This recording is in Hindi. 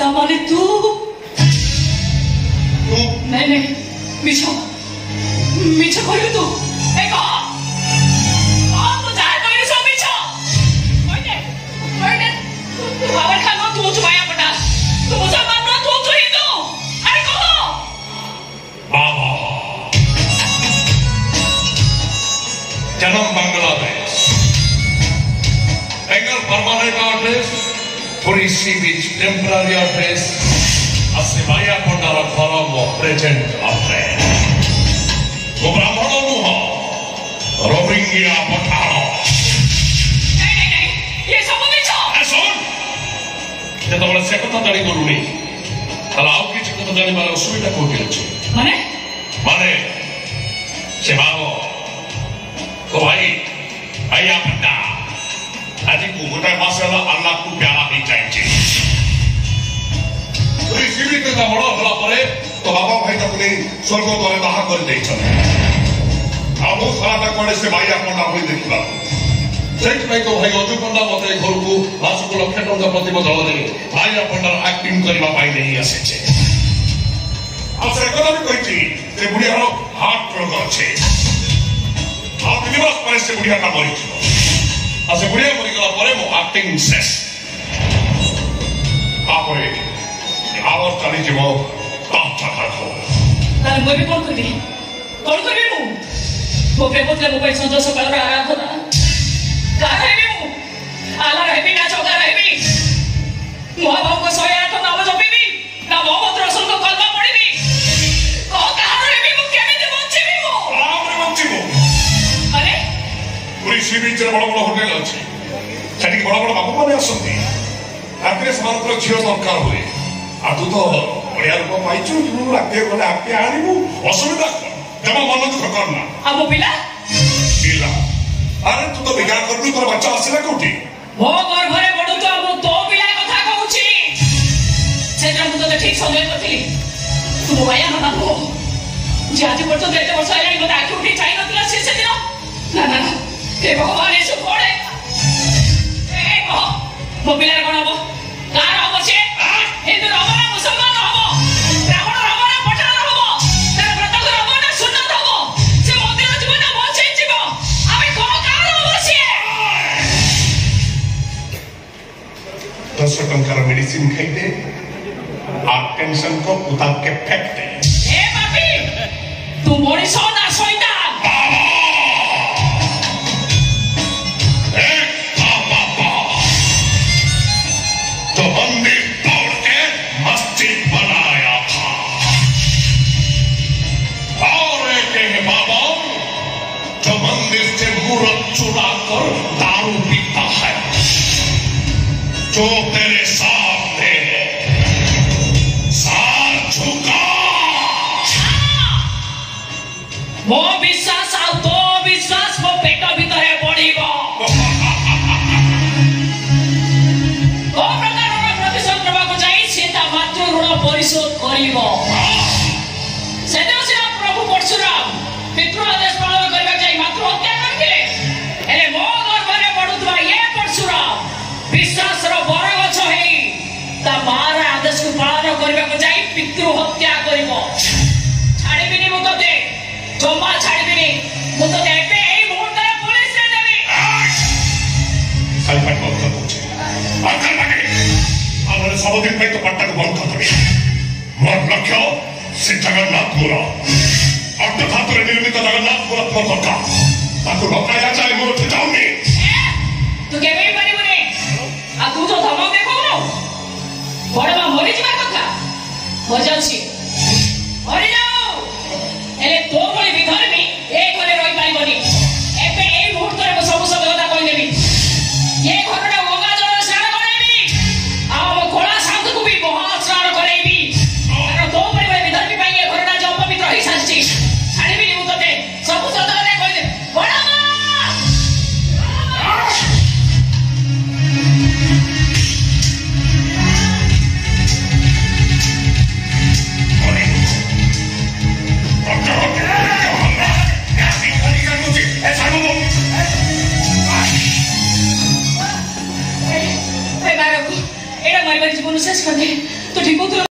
तामाने तू नहीं मिछो मिछो कहलु तू ए कह तू जाय कहलु सब मिछो ओइने तू बाबर खानो तू माया पटा तू मुसलमान ना तू हिंदू अरे कहो बाबा जन्म Bangladesh Bengal permanent address, Purisi Beach temporary address, Asimaya Kondara Forum present address. Brahmana Nuha, Rohingya Patano. नहीं ये सब मिछो सुन যেতବେଳେ ସେ କଥା ଜାଣି ଗଲୁଣି ତାହେଲେ ଆଉ କିଛି କଥା ଜାଣିବାର ଅସୁବିଧା କୋଉଠି ଅଛି ମାନେ ସେ ଭାବ ଓ ଭାଇ ଆୟା ପଟା ଆଜି ଗୋଟାଏ ମାସ ହେଲା ଆଲ୍ଲାହକୁ ପ୍ୟାରା ହେଇ ଯାଇଛି ତୁଇ ଜୀବିତ ବଡ଼ ହେଲା ପରେ ତୋ ବାବା ଭାଇ ତାକୁ ନେଇ ସ୍ୱର୍ଗ ତଳେ ବାହା କରିଦେଇଛନ୍ତି ଆଉ ମୁଁ ସାରାଟା କୁଆଡ଼େ ସେ ମାଇୟା ପଣ୍ଡା ହୋଇ ଦେଖିବାକୁ ସେଇଥିପାଇଁ ତ ଭାଇ ଅଜୁ ପଣ୍ଡା ମତେ ଘରକୁ ମାସକୁ ଲକ୍ଷ ଟଙ୍କା ପ୍ରତି ବଦଳରେ ମାଇୟା ପଣ୍ଡାର ଆକ୍ଟିଂ କରିବା ପାଇଁ ନେଇ ଆସିছে ଆଉ ସେ କଥା ବି କହିଛି ସେ ବୁଢ଼ିଆର ହାର୍ଟ ରୋଗ ଅଛି ଆଉ 3 ମାସ ପରେ ସେ ବୁଢ଼ିଆଟା ମରିଯିବ ଆଉ ସେ ବୁଢ଼ିଆ ମରିଗଲା ପରେ ମୋ ଆକ୍ଟିଂ ଶେଷ ତାପରେ ଆବାର ଚାଲିଯିବ ତାହେଲେ ମୁଁ ଏବେ କଣ କରିବି ମୁଁ ମୋ ପ୍ରେମ ଥିଲା ମୋ ପାଇଁ ସଞ୍ଜ ସକାଳର ଆରାଧନା କାହା ରହିବି ମୁଁ ଆଲା ରହିବି ନା ଚୌକା ରହିବି ମହାବାବୁଙ୍କ 108 ନାମ ଜପିବି ନା ମୋହମ୍ମଦ ରସୁଲଙ୍କ କଲମା ପଢିବି କାହା ରହିବି ମୁଁ କେମିତି ବଞ୍ଚିବି ମୁଁ ଆରାମରେ ବଞ୍ଚିବୁ ଆରେ ପୁରୀ ସି ବିଚରେ ବଡ଼ ବଡ଼ ହୋଟେଲ ଅଛି ସେଠିକି ବଡ଼ ବଡ଼ ବାବୁମାନେ ଆସନ୍ତି ରାତିରେ ସେମାନଙ୍କର ଝିଅ ଦରକାର ହୁଏ ଆଉ ତୁ ତ ବଢ଼ିଆ ରୂପ ପାଇଛୁ ତୁ ରାତିରେ ଗଲେ ଆପେ ଆଣିବୁ ଅସୁବିଧା ଜମା ମନ ଦୁଃଖ କରନା ଆଉ ମୋ ପିଲା अरे तू तो बिगाड़ कर तोर बच्चा आसिला कोठी मो गर्भरे बडु तो मु तो पिला कथा कहूची सेटा मु तो ठीक समय करथि तू मोबाइल न मानो जे आज परतो देते वर्ष आइलानी मते आखि उठी चाहि नथिला से दिन ना हे भगवान एसु कोडे ए को मो पिला कोन हबो कार हबो से हिंदू हबो ना मुसलमान हबो ब्राह्मण हबो ना पठान हबो तार व्रत हबो ना सुन्नत हबो से मंदिर जीवन बचे जीव आमे को 10 टंकार मेडिसिन खाई दे और टेंशन को उतार के फेंक दे ए बापी तू मनीष ना शैतान तो मंदिर तोड़ के मस्जिद बनाया था और एक बाबा जो मंदिर से मूर्त चुरा कर दारू पीता है जो तेरे सामने सार झुका मो विश्वास आ तो विश्वास मो पेट भीतर पड़िबो ओ प्रकार प्रतिशोध प्रभाको जाई सेता मात्र ऋण परिशोध करिबो सेदिन से प्रभु परशुराम पितृ आदेश पालन करबा जाई मात्र हत्या करथिले एले मो गर्भरे पडुतबा ये परशुराम विश्वास रो बर गछ हेई ता मार आदेश को पालन करबा को जाई पितृ हत्या करिबो छाड़िबिनी मु तते जम्मा छाड़िबिनी मु तते एबे एई मुहूर्त रे पुलिस रे देबी साइड बंद कर दो आकर लगे हमरे सब दिन पे तो पट्टा को बंद कर दो मोर लक्ष्य से जगन्नाथ मुरा अट्ट धातुरे निर्मित जगन्नाथ मुरा पता ताको रोकाया जाए मोर ठिकाने तू केबे परिबने आ तू तो धमक देखौनो बड़मा मरि जिबा कथा हो जाउसी मरि जाओ एले तो बळी विधर्मी ए घरे रहि पाइबनी एबे एई मुहूर्त रे सब कथा कहि देबी ये घरडा ओगा जळ स्नान करेबी आ मो कोळा सांग को भी महा स्नान करेबी अरे तो बळी विधर्मी पाई ए घरडा जो पवित्र होई साची छाड़ीबी मु तते सब कथा कहि दे बड़मा जीवन शेष कर दे ତୁ ଠିକ କହୁଥିଲୁ।